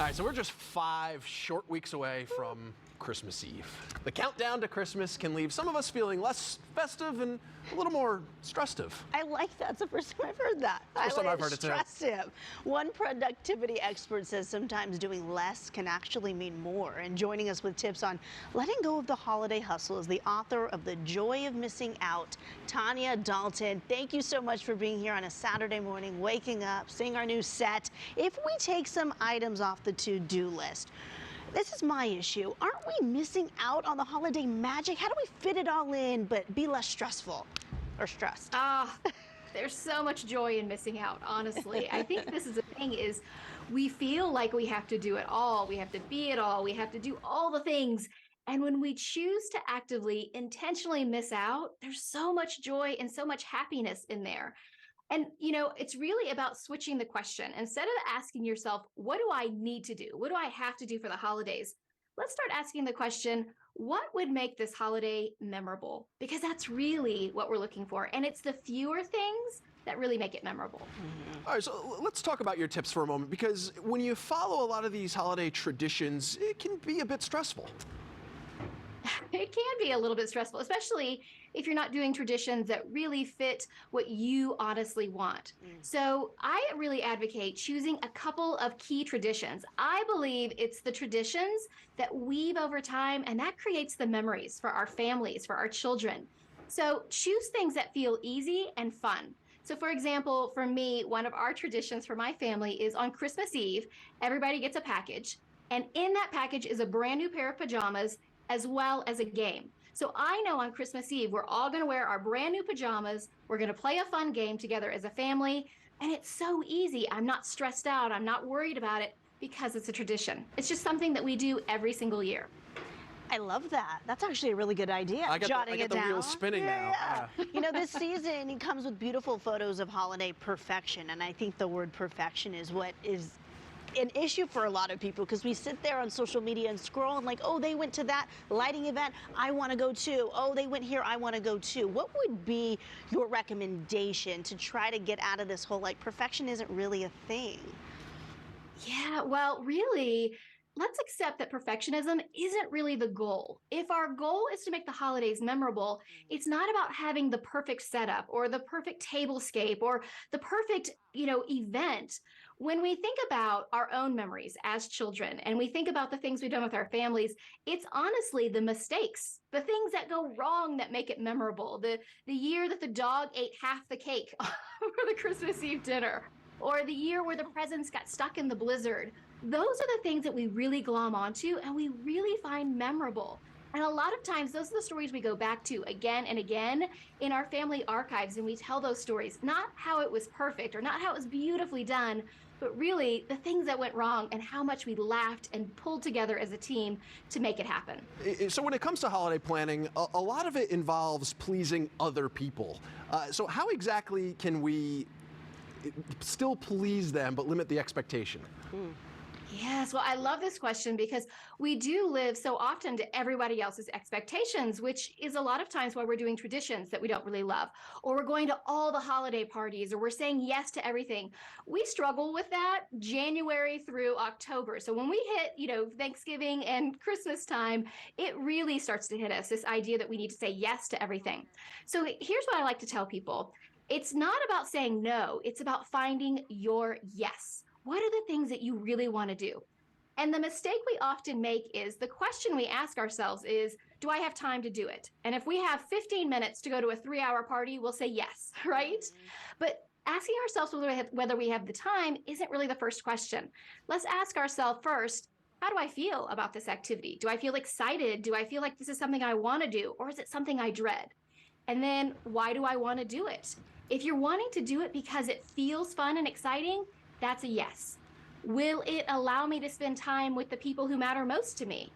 All right, so we're just 5 short weeks away from Christmas Eve. The countdown to Christmas can leave some of us feeling less festive and a little more stresstive. I like that. It's the first time I've heard that. First time I've heard it too. Stresstive. One productivity expert says sometimes doing less can actually mean more. And joining us with tips on letting go of the holiday hustle is the author of The Joy of Missing Out, Tanya Dalton. Thank you so much for being here on a Saturday morning, waking up, seeing our new set. If we take some items off the to-do list, this is my issue. Aren't we missing out on the holiday magic? How do we fit it all in but be less stressful or stressed? There's so much joy in missing out, honestly. I think this is the thing is we feel like we have to do it all. We have to be it all. We have to do all the things. And when we choose to actively, intentionally miss out, there's so much joy and so much happiness in there. And, you know, it's really about switching the question. Instead of asking yourself, what do I need to do? What do I have to do for the holidays? Let's start asking the question, what would make this holiday memorable? Because that's really what we're looking for. And it's the fewer things that really make it memorable. Mm-hmm. All right, so let's talk about your tips for a moment, because when you follow a lot of these holiday traditions, it can be a bit stressful. It can be a little bit stressful, especially if you're not doing traditions that really fit what you honestly want. So I really advocate choosing a couple of key traditions. I believe it's the traditions that weave over time, and that creates the memories for our families, for our children. So choose things that feel easy and fun. So for example, for me, one of our traditions for my family is on Christmas Eve, everybody gets a package, and in that package is a brand new pair of pajamas as well as a game. So I know on Christmas Eve, we're all gonna wear our brand new pajamas. We're gonna play a fun game together as a family. And it's so easy. I'm not stressed out. I'm not worried about it because it's a tradition. It's just something that we do every single year. I love that. That's actually a really good idea. I got the wheels spinning now. Yeah. You know, this season, it comes with beautiful photos of holiday perfection. And I think the word perfection is what is an issue for a lot of people, because we sit there on social media and scroll and like, oh, they went to that lighting event, I want to go too. Oh, they went here, I want to go too. What would be your recommendation to try to get out of this whole like perfection isn't really a thing? Yeah, well, really, let's accept that perfectionism isn't really the goal. If our goal is to make the holidays memorable, it's not about having the perfect setup or the perfect tablescape or the perfect, event. When we think about our own memories as children and we think about the things we've done with our families, it's honestly the mistakes, the things that go wrong that make it memorable. The year that the dog ate half the cake for the Christmas Eve dinner, or the year where the presents got stuck in the blizzard. Those are the things that we really glom onto and we really find memorable. And a lot of times, those are the stories we go back to again and again in our family archives, and we tell those stories, not how it was perfect or not how it was beautifully done, but really the things that went wrong and how much we laughed and pulled together as a team to make it happen. So when it comes to holiday planning, a lot of it involves pleasing other people. So how exactly can we still please them but limit the expectation? Yes, well, I love this question because we do live so often to everybody else's expectations, which is a lot of times why we're doing traditions that we don't really love, or we're going to all the holiday parties, or we're saying yes to everything. We struggle with that January through October. So when we hit, Thanksgiving and Christmas time, it really starts to hit us, this idea that we need to say yes to everything. So here's what I like to tell people. It's not about saying no, it's about finding your yes. What are the things that you really want to do? And the mistake we often make is the question we ask ourselves is, do I have time to do it? And if we have 15 minutes to go to a 3-hour party, we'll say yes, right? But asking ourselves whether we have the time isn't really the first question. Let's ask ourselves first, how do I feel about this activity? Do I feel excited? Do I feel like this is something I want to do? Or is it something I dread? And then why do I want to do it? If you're wanting to do it because it feels fun and exciting, that's a yes. Will it allow me to spend time with the people who matter most to me?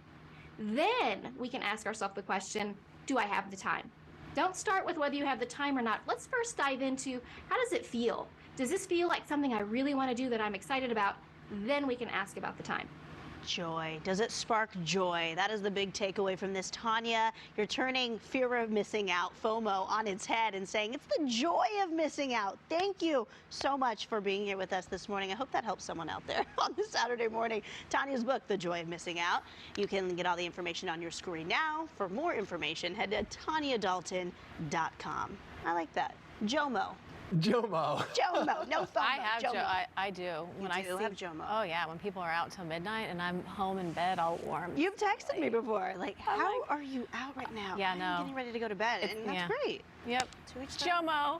Then we can ask ourselves the question, do I have the time? Don't start with whether you have the time or not. Let's first dive into, how does it feel? Does this feel like something I really want to do that I'm excited about? Then we can ask about the time. Joy. Does it spark joy? That is the big takeaway from this. Tanya, you're turning fear of missing out, FOMO, on its head and saying it's the joy of missing out. Thank you so much for being here with us this morning. I hope that helps someone out there on this Saturday morning. Tanya's book, The Joy of Missing Out. You can get all the information on your screen now. For more information, head to TanyaDalton.com. I like that. JOMO. JOMO. JOMO. No FOMO. I have JOMO. I do. When I do have JOMO. Oh yeah, when people are out till midnight and I'm home in bed all warm. You've texted me before, like, how are you out right now? Yeah, I'm no. getting ready to go to bed, and that's yeah. great. Yep. 2 weeks time. JOMO.